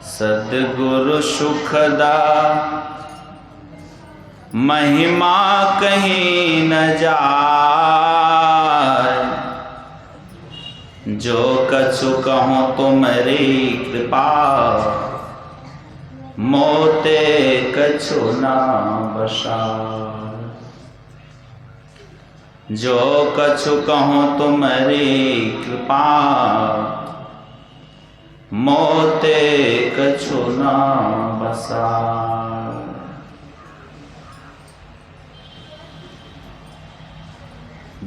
सद्गुरु सुखदा महिमा कहीं न जाए। जो कछु कहूँ तुम्हारी कृपा मोते कछु ना बसाए। जो कछु कहूँ तुम्हारी कृपा मोते कछु ना बसाए।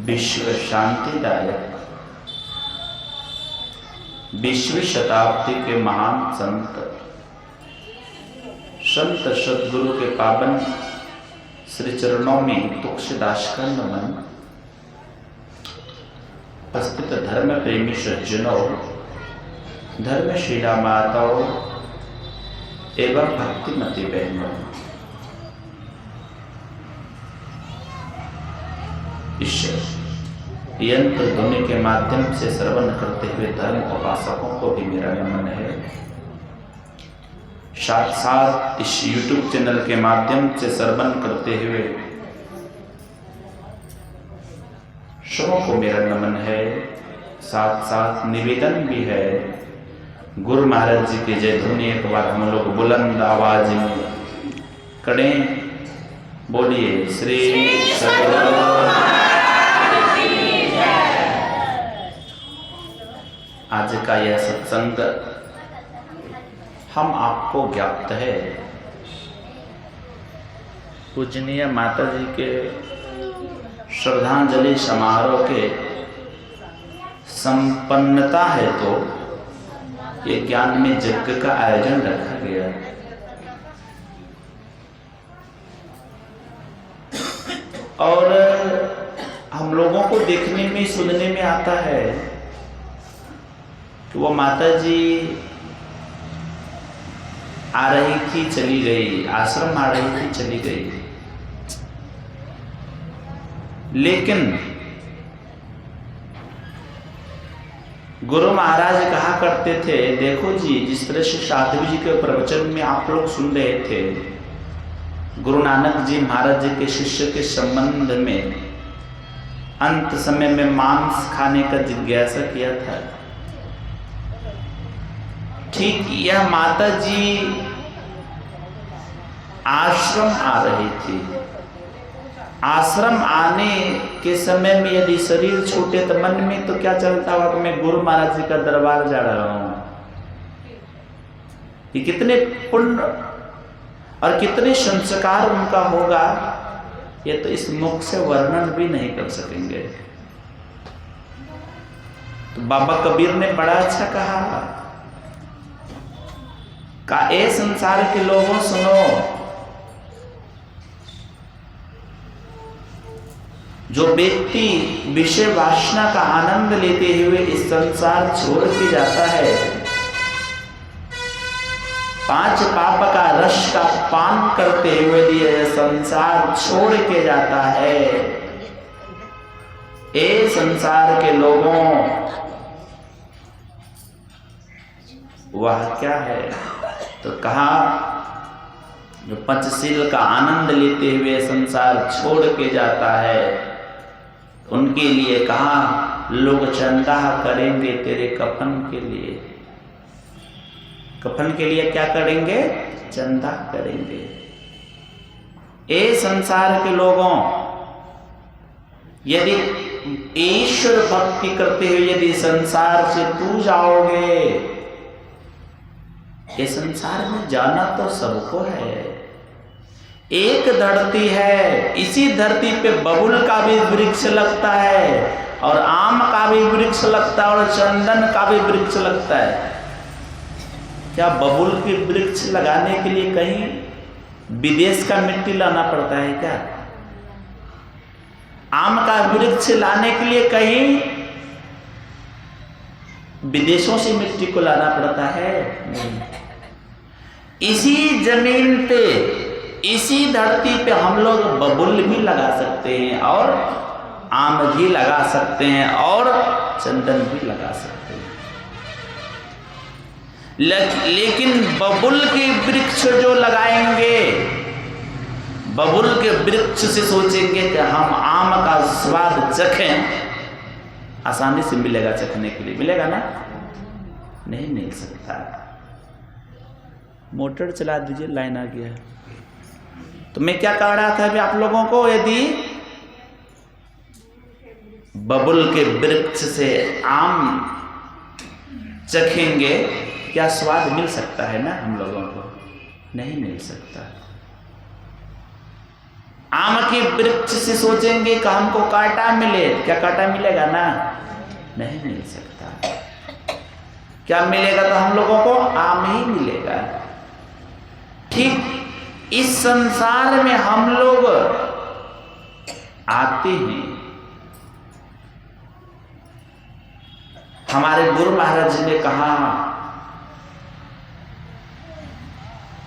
विश्व शांतिदायक बीसवीं शताब्दी के महान संत सदगुरु के पावन श्री चरणों में तुलसीदास का नमन। उपस्थित धर्म प्रेमी सज्जनों, धर्मशीला माताओं एवं भक्तिमती बहनों, इस यंत्र ध्वनि के माध्यम से श्रवण करते हुए धर्म उपासकों को भी मेरा नमन है। साथ साथ इस YouTube चैनल के माध्यम से श्रवण करते हुए सबों को मेरा नमन है। साथ साथ निवेदन भी है, गुरु महाराज जी की जय ध्वनि एक बार हम लोग बुलंद आवाज में करें। बोलिए श्री सद्गुरु। आज का यह सत्संग हम आपको ज्ञात है पूजनीय माता जी के श्रद्धांजलि समारोह के संपन्नता है तो ये ज्ञान में यज्ञ का आयोजन रखा गया। और हम लोगों को देखने में सुनने में आता है कि वो माता जी आ रही थी चली गई, आश्रम आ रही थी चली गई। लेकिन गुरु महाराज कहा करते थे, देखो जी, जिस तरह से साधु जी के प्रवचन में आप लोग सुन रहे थे, गुरु नानक जी महाराज जी के शिष्य के संबंध में अंत समय में मांस खाने का जिज्ञासा किया था। ठीक यह माता जी आश्रम आ रही थी। आश्रम आने के समय में यदि शरीर छूटे तो मन में तो क्या चलता हुआ कि मैं गुरु महाराज जी का दरबार जा रहा हूं। ये कितने पुण्य और कितने संस्कार उनका होगा, ये तो इस मुख से वर्णन भी नहीं कर सकेंगे। तो बाबा कबीर ने बड़ा अच्छा कहा ए संसार के लोगों सुनो, जो व्यक्ति विषय वासना का आनंद लेते हुए इस संसार छोड़ के जाता है, 5 पाप का रस का पान करते हुए यह संसार छोड़ के जाता है, ए संसार के लोगों, वह क्या है? तो कहा जो पंचशील का आनंद लेते हुए संसार छोड़ के जाता है, उनके लिए कहा लोग चंदा करेंगे तेरे कफन के लिए। कफन के लिए क्या करेंगे? चंदा करेंगे। ए संसार के लोगों, यदि ईश्वर भक्ति करते हुए यदि संसार से तू जाओगे, ये संसार में जाना तो सबको है। एक धरती है, इसी धरती पे बबुल का भी वृक्ष लगता है और आम का भी वृक्ष लगता है और चंदन का भी वृक्ष लगता है। क्या बबुल के वृक्ष लगाने के लिए कहीं विदेश का मिट्टी लाना पड़ता है क्या? आम का वृक्ष लाने के लिए कहीं विदेशों से मिट्टी को लाना पड़ता है? नहीं। इसी जमीन पे, इसी धरती पे हम लोग बबुल भी लगा सकते हैं और आम भी लगा सकते हैं और चंदन भी लगा सकते हैं। लेकिन बबुल के वृक्ष जो लगाएंगे, बबुल के वृक्ष से सोचेंगे कि हम आम का स्वाद चखें, आसानी से मिलेगा चखने के लिए, मिलेगा ना? नहीं मिल सकता। मोटर चला दीजिए, लाइन आ गया है। तो मैं क्या कह रहा था अभी आप लोगों को, यदि बबुल के वृक्ष से आम चखेंगे, क्या स्वाद मिल सकता है ना हम लोगों को? नहीं मिल सकता। आम के वृक्ष से सोचेंगे कि हमको कांटा मिले, क्या कांटा मिलेगा ना? नहीं मिल सकता। क्या मिलेगा तो हम लोगों को आम ही मिलेगा। ठीक इस संसार में हम लोग आते हैं। हमारे गुरु महाराज ने कहा,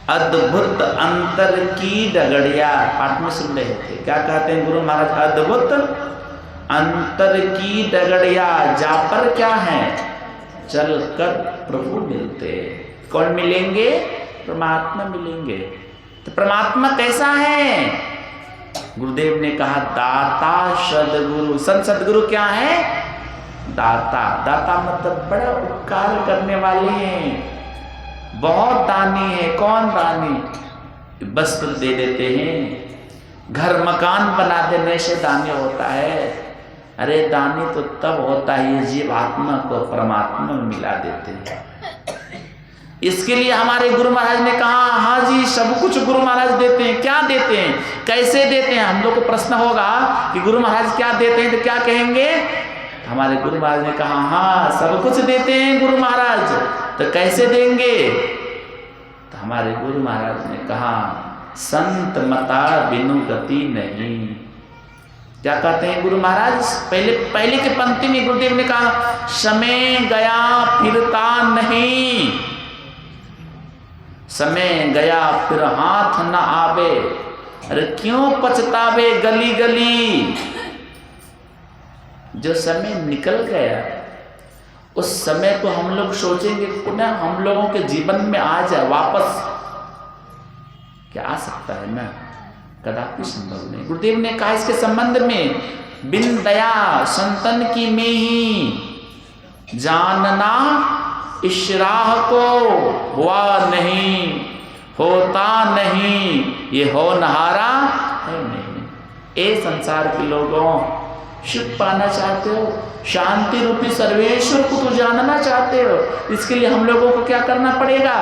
अद्भुत अंतर की डगड़िया, पाठ में सुन रहे थे, क्या कहते हैं गुरु महाराज? अद्भुत अंतर की डगड़िया, जा पर क्या है चल कर प्रभु मिलते। कौन मिलेंगे? परमात्मा मिलेंगे। तो परमात्मा कैसा है? गुरुदेव ने कहा, दाता सदगुरु। संत सदगुरु क्या है? दाता। दाता मतलब बड़ा उपकार करने वाले हैं, बहुत दानी है। कौन दानी? वस्त्र दे देते हैं, घर मकान बना देने से दानी होता है। अरे दानी तो तब होता है ये जीव आत्मा को परमात्मा में मिला देते हैं। इसके लिए हमारे गुरु महाराज ने कहा, हाँ जी सब कुछ गुरु महाराज देते हैं। क्या देते हैं, कैसे देते हैं? हम लोग को प्रश्न होगा कि गुरु महाराज क्या देते हैं, तो क्या कहेंगे? हमारे गुरु महाराज ने कहा, हाँ सब कुछ देते हैं गुरु महाराज, तो कैसे देंगे? तो हमारे गुरु महाराज ने कहा, संत मता बिनु गति नहीं। क्या कहते हैं गुरु महाराज? पहले के पंक्ति में गुरुदेव ने कहा, समय गया फिरता नहीं, समय गया फिर हाथ न आवे, अरे क्यों पछतावे गली गली। जो समय निकल गया उस समय को हम लोग सोचेंगे पुनः हम लोगों के जीवन में आ जाए वापस, क्या आ सकता है ना? कदापि संभव नहीं। गुरुदेव ने कहा इसके संबंध में, बिन दया संतन की में ही जानना इस राह को हुआ नहीं, होता नहीं, ये हो नहारा है नहीं। ए संसार के लोगों, सुख पाना चाहते हो, शांति रूपी सर्वेश्वर को तो जानना चाहते हो, इसके लिए हम लोगों को क्या करना पड़ेगा?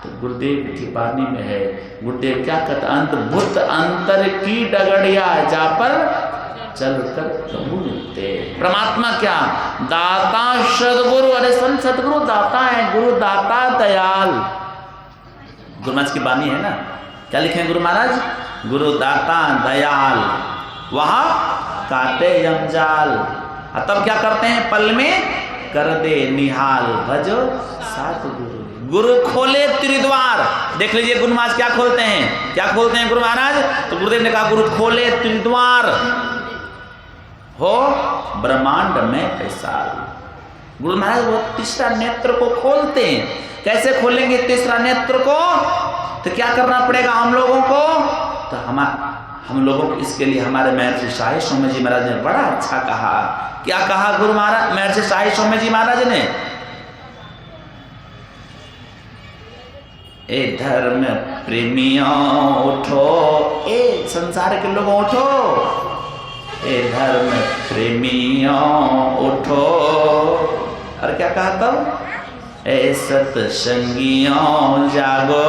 तो गुरुदेव की वाणी में है, गुरुदेव क्या कहता? अद्भुत अंतर की डगड़िया, जा पर चल कर प्रभु मिलते। परमात्मा क्या? दाता सदगुरु। अरे संत सदगुरु दाता है, गुरु दाता दयाल। गुरु महाराज की वाणी है ना, क्या लिखे हैं गुरु महाराज? गुरु दाता दयाल, वहां काटे यमजाल। तब क्या करते हैं? पल में कर दे निहाल, भजो सात गुरु। गुरु खोले त्रिद्वार। देख लीजिए गुरु महाराज क्या खोलते हैं, क्या खोलते हैं गुरु महाराज? तो गुरुदेव ने कहा, गुरु खोले त्रिद्वार, हो ब्रह्मांड में फैसाल। गुरु महाराज वो तीसरा नेत्र को खोलते हैं। कैसे खोलेंगे तीसरा नेत्र को? तो क्या करना पड़ेगा हम लोगों को? तो हम लोगों को इसके लिए हमारे महर्षि शाही सौम्य जी महाराज ने बड़ा अच्छा कहा। क्या कहा गुरु महाराज? महर्षि शाही सौम्य जी महाराज ने, ए धर्म प्रेमियों उठो, ए संसार के लोगों उठो, ए धर्म प्रेमियों उठो। और क्या कहा तब? ए सत्संगियों जागो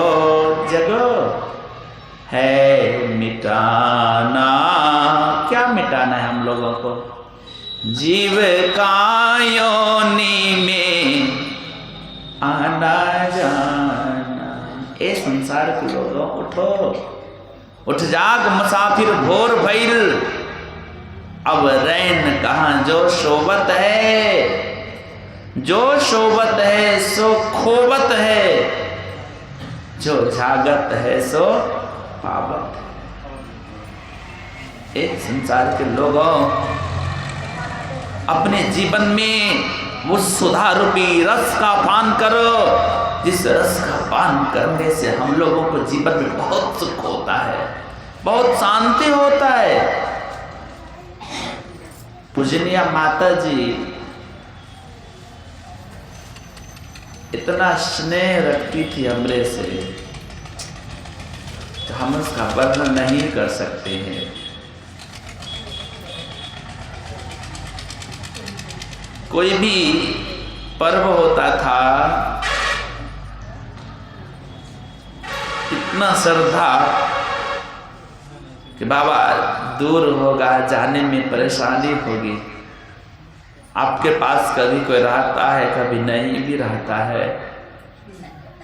जगो, है मिटाना। क्या मिटाना है हम लोगों को? जीव का योनि में आना जाना। ए संसार के लोगों उठो, उठ जाग मुसाफिर भोर भइल, अब रैन कहाँ जो शोभत है, जो शोभत है सो खोबत है, जो जागत है सो पावत है। एक संसार के लोगों अपने जीवन में वो सुधा रूपी रस का पान करो, जिस रस का पान करने से हम लोगों को जीवन में बहुत सुख होता है, बहुत शांति होता है। पूजनीय माता जी इतना स्नेह रखती थी हमरे से, तो हम उसका वर्णन नहीं कर सकते हैं। कोई भी पर्व होता था, इतना श्रद्धा कि बाबा दूर होगा, जाने में परेशानी होगी, आपके पास कभी कोई रहता है, कभी नहीं भी रहता है।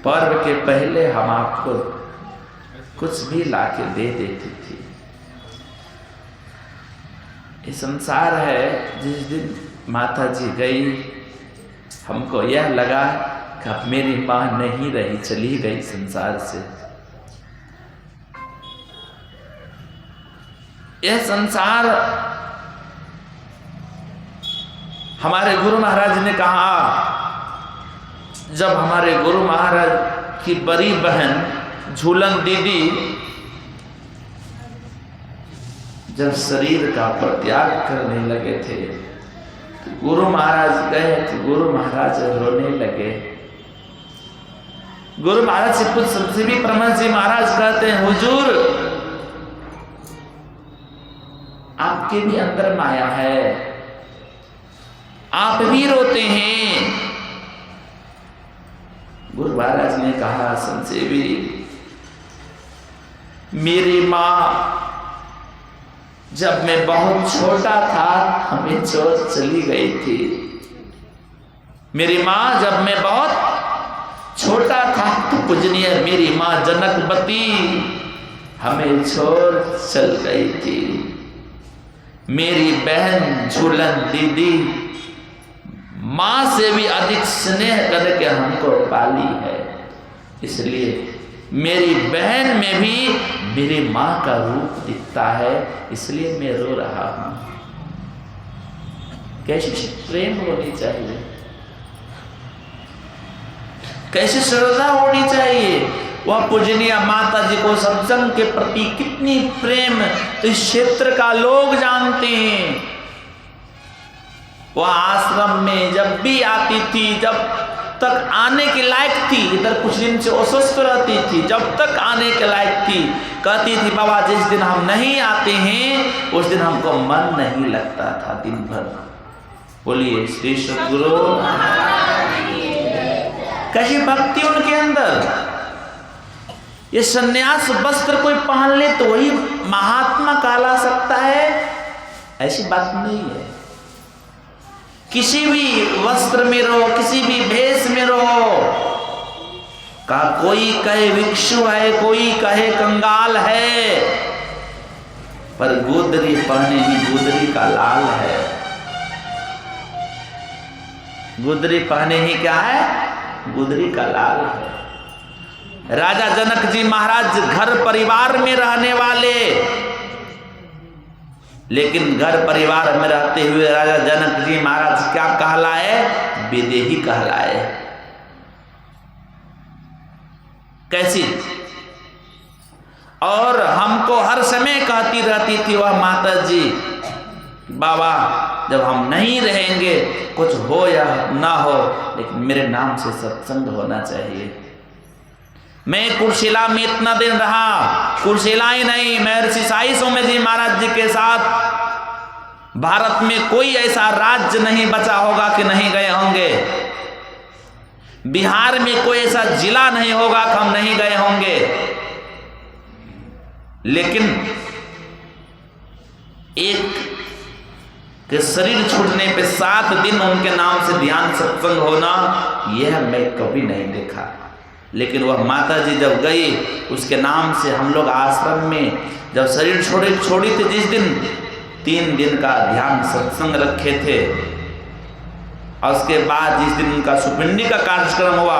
पर्व के पहले हम आपको कुछ भी लाके दे देती थी। ये संसार है। जिस दिन माता जी गई, हमको यह लगा कि अब मेरी माँ नहीं रही, चली गई संसार से। यह संसार, हमारे गुरु महाराज ने कहा, जब हमारे गुरु महाराज की बड़ी बहन झूलन दीदी जब शरीर का परित्याग करने लगे थे, तो गुरु महाराज गए तो गुरु महाराज रोने लगे। गुरु महाराज से कुछ सबसे भी परमहंस जी महाराज कहते हैं, हुजूर आपके भी अंदर माया है, आप भी रोते हैं। गुरु महाराज ने कहा, संसेवी मेरी माँ जब मैं बहुत छोटा था हमें छोड़ चली गई थी। मेरी माँ जब मैं बहुत छोटा था तो पूजनीय मेरी माँ जनकवती हमें छोड़ चल गई थी। मेरी बहन झूलन दीदी माँ से भी अधिक स्नेह करके हमको पाली है, इसलिए मेरी बहन में भी मेरी माँ का रूप दिखता है, इसलिए मैं रो रहा हूं। कैसी प्रेम होनी चाहिए, कैसी श्रद्धा होनी चाहिए। वह पूजनीय माता जी को सत्संग के प्रति कितनी प्रेम तो इस क्षेत्र का लोग जानते हैं। वह आश्रम में जब भी आती थी, जब तक आने के लायक थी, इधर कुछ दिन से अस्वस्थ रहती थी, जब तक आने के लायक थी कहती थी, बाबा जिस दिन हम नहीं आते हैं उस दिन हमको मन नहीं लगता था दिन भर। बोलिए श्री सद्गुरु। कैसी भक्ति उनके अंदर। ये सन्यास वस्त्र कोई पहन ले तो वही महात्मा कहला सकता है, ऐसी बात नहीं है। किसी भी वस्त्र में रहो, किसी भी भेष में रहो, का कोई कहे भिक्षु है, कोई कहे कंगाल है, पर गोदरी पहने ही गोदरी का लाल है। गोदरी पहने ही क्या है? गोदरी का लाल है। राजा जनक जी महाराज घर परिवार में रहने वाले, लेकिन घर परिवार में रहते हुए राजा जनक जी महाराज क्या कहलाए? विदेही कहलाए। कैसी? और हमको हर समय कहती रहती थी वह माता जी, बाबा जब हम नहीं रहेंगे, कुछ हो या ना हो, लेकिन मेरे नाम से सत्संग होना चाहिए। मैं कुर्शिला में इतना दिन रहा, कुर्शिला ही नहीं, महर्षि साई सोम्य जी महाराज जी के साथ भारत में कोई ऐसा राज्य नहीं बचा होगा कि नहीं गए होंगे। बिहार में कोई ऐसा जिला नहीं होगा कि हम नहीं गए होंगे। लेकिन एक के शरीर छूटने पे 7 दिन उनके नाम से ध्यान सत्संग होना, यह मैं कभी नहीं देखा। लेकिन वह माता जी जब गई, उसके नाम से हम लोग आश्रम में जब शरीर छोड़ी थी, जिस दिन 3 दिन का ध्यान सत्संग रखे थे, और उसके बाद जिस दिन उनका सुपिंडी का कार्यक्रम हुआ,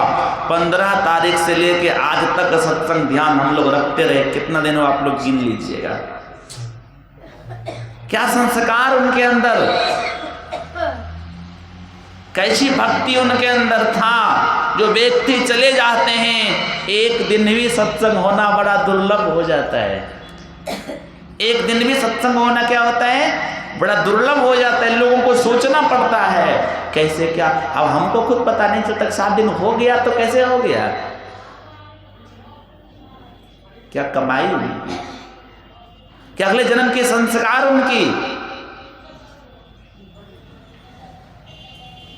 15 तारीख से लेके आज तक सत्संग ध्यान हम लोग रखते रहे। कितना दिन हो आप लोग गिन लीजिएगा। क्या संस्कार उनके अंदर, कैसी भक्ति उनके अंदर था। जो व्यक्ति चले जाते हैं, एक दिन भी सत्संग होना बड़ा दुर्लभ हो जाता है। एक दिन भी सत्संग होना क्या होता है, बड़ा दुर्लभ हो जाता है। लोगों को सोचना पड़ता है कैसे क्या। अब हमको खुद पता नहीं चलता 7 दिन हो गया तो कैसे हो गया, क्या कमाई उनकी, क्या अगले जन्म के संस्कार उनकी।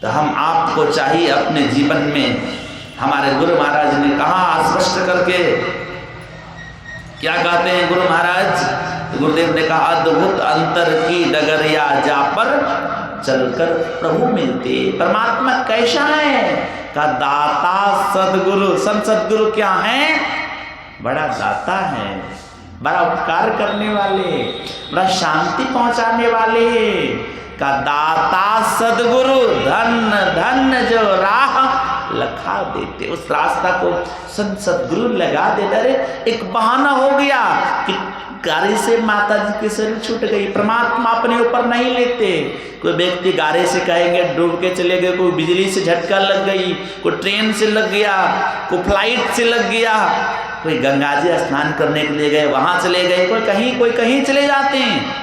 तो हम आपको चाहिए अपने जीवन में, हमारे गुरु महाराज ने कहा स्पष्ट करके, क्या कहते हैं गुरु महाराज, गुरुदेव ने कहा अद्भुत अंतर की डगरिया जा पर चलकर प्रभु मिलते। परमात्मा कैसा है, का दाता सदगुरु। संत सदगुरु क्या है, बड़ा दाता है, बड़ा उपकार करने वाले, बड़ा शांति पहुंचाने वाले का दाता सदगुरु। धन धन जो राह लखा देते, उस रास्ता को संत सदगुरु लगा देते। अरे एक बहाना हो गया कि गाड़ी से माता जी की शरीर छूट गई, परमात्मा अपने ऊपर नहीं लेते। कोई व्यक्ति गाड़ी से कहेंगे डूब के चले गए, कोई बिजली से झटका लग गई, कोई ट्रेन से लग गया, कोई फ्लाइट से लग गया, कोई गंगा जी स्नान करने के लिए गए वहां चले गए, कोई कहीं चले जाते हैं।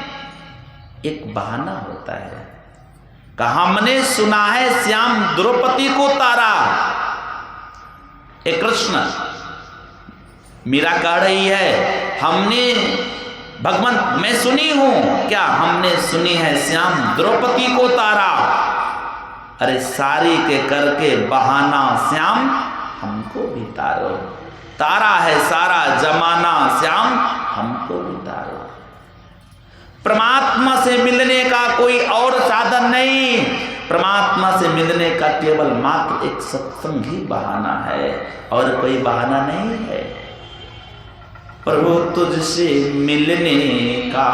एक बहाना होता है। कहा हमने सुना है श्याम द्रौपदी को तारा। एक कृष्ण मीरा कह रही है, हमने भगवान मैं सुनी हूं क्या, हमने सुनी है श्याम द्रौपदी को तारा। अरे सारी के करके बहाना श्याम हमको भी तारो, तारा है सारा जमाना श्याम हमको भी तारो। परमात्मा से मिलने का कोई और साधन नहीं, परमात्मा से मिलने का केवल मात्र एक सत्संग ही बहाना है, और कोई बहाना नहीं है। प्रभु तुझसे मिलने का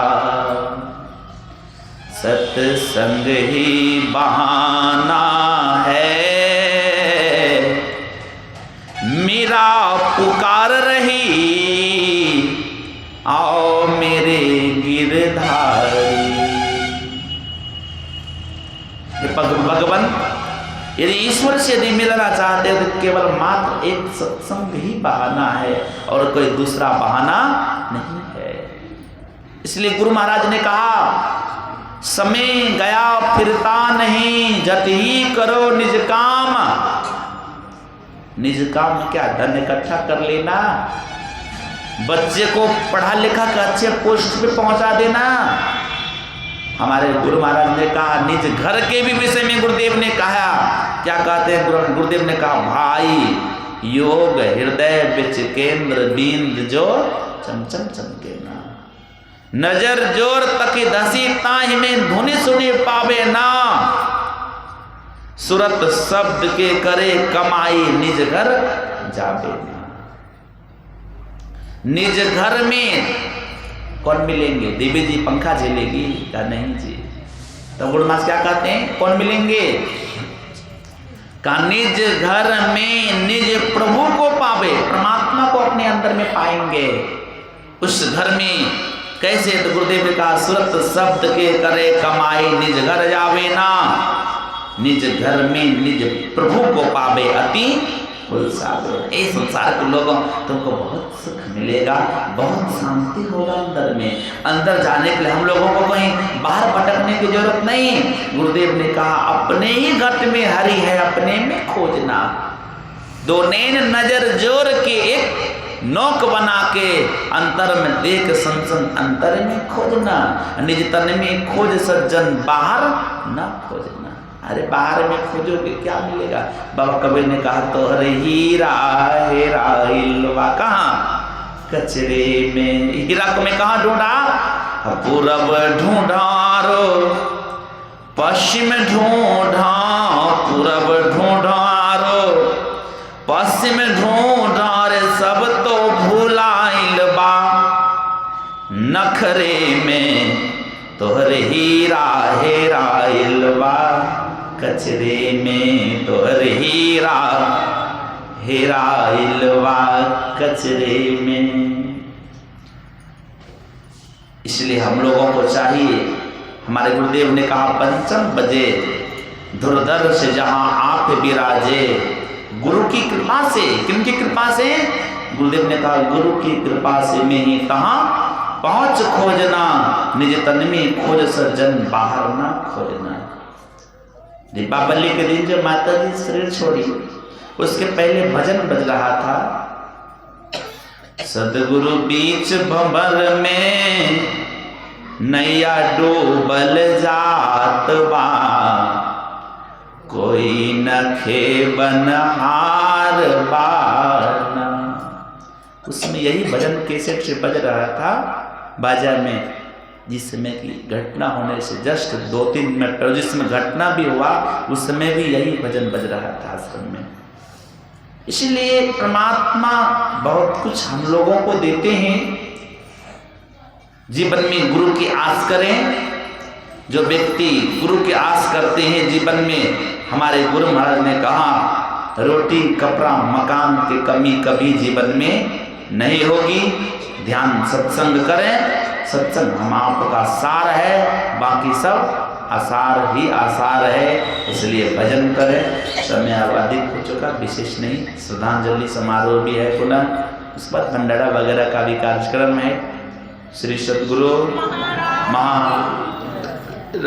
सत्संग ही बहाना है। मेरा पुकार रही आओ मेरे गिरधारी। भगवान यदि ईश्वर से यदि मिलना चाहते हो तो केवल मात्र एक सत्संग ही बहाना है, और कोई दूसरा बहाना नहीं है। इसलिए गुरु महाराज ने कहा समय गया फिरता नहीं, जत ही करो निज काम। निज काम क्या, धन इकट्ठा कर लेना, बच्चे को पढ़ा लिखा कर अच्छे पोस्ट पे पहुंचा देना। हमारे गुरु महाराज ने कहा निज घर के भी विषय में गुरुदेव ने कहा, क्या कहते हैं गुरुदेव ने कहा, भाई योग हृदय बिच केंद्र बिंद जो चमचम चमके ना, नजर जोर तक धसी ताहि में धुनि सुनी पावे ना। सुरत शब्द के करे कमाई निज घर जावे ना। निज घर में कौन मिलेंगे, देवी जी पंखा झेलेगी क्या, नहीं जी। तो गुरु महाराज क्या कहते हैं, कौन मिलेंगे, का निज घर में निज प्रभु को पावे, परमात्मा को अपने अंदर में पाएंगे। उस घर में कैसे, तो गुरुदेव ने कहा सुरत शब्द के करे कमाई निज घर जावे ना। निज घर में निज प्रभु को पावे अति इस संसार के लोगों तुमको बहुत सुख मिलेगा, बहुत शांति होगा अंदर में। अंदर जाने के लिए हम लोगों को कहीं बाहर भटकने की जरूरत नहीं। गुरुदेव ने कहा अपने ही घट में हरि है, अपने में खोजना। दो नैन नजर जोर के एक नोक बना के अंतर में देख संसन अंतर में खोजना। निज तन में खोज सज्जन बाहर न खोजना। अरे बाहर में खोजोगे क्या मिलेगा। बाबा कबीर ने कहा तो अरे हीरा हेरा हिलवा कहाँ, कचरे में। हीरा को मैं कहाँ ढूंढा, पूरब ढूंढा रो, पश्चिम ढूंढा, पूरब ढूंढा रो, पश्चिम ढूंढा रे, सब तो भुलाइल बा नखरे में, तोहरे हीरा हेरा हिलवा कचरे में, तोहरे हीरा हेरा हिलवा कचरे में। इसलिए हम लोगों को चाहिए, हमारे गुरुदेव ने कहा पंचम बजे धुरधर से जहां आप विराजे, गुरु की कृपा से। किनकी कृपा से? गुरुदेव ने कहा गुरु की कृपा से में ही तहाँ पहुंच खोजना, निज तन में खोज सज्जन बाहर ना खोजना। दीपावली के दिन जब माता जी शरीर छोड़ी, उसके पहले भजन बज रहा था, सदगुरु बीच भंवर में नैया डूबल जात बा, कोई नखे बनहार बाना। उसमें यही भजन कैसेट से बज रहा था बाजा में, जिस समय की घटना होने से जस्ट 2-3 मिनट पहले, जिसमें घटना भी हुआ उस समय भी यही भजन बज रहा था आश्रम में। इसलिए परमात्मा बहुत कुछ हम लोगों को देते हैं। जीवन में गुरु की आस करें। जो व्यक्ति गुरु की आस करते हैं जीवन में, हमारे गुरु महाराज ने कहा रोटी कपड़ा मकान की कमी कभी जीवन में नहीं होगी। ध्यान सत्संग करें, सत्संग हम आपका सार है, बाकी सब आसार ही आसार है। इसलिए भजन करें। समय अब अधिक हो चुका, विशेष नहीं, श्रद्धांजलि समारोह भी है पुनः, उस पर भंडारा वगैरह का भी कार्यक्रम है। श्री सद्गुरु महाराज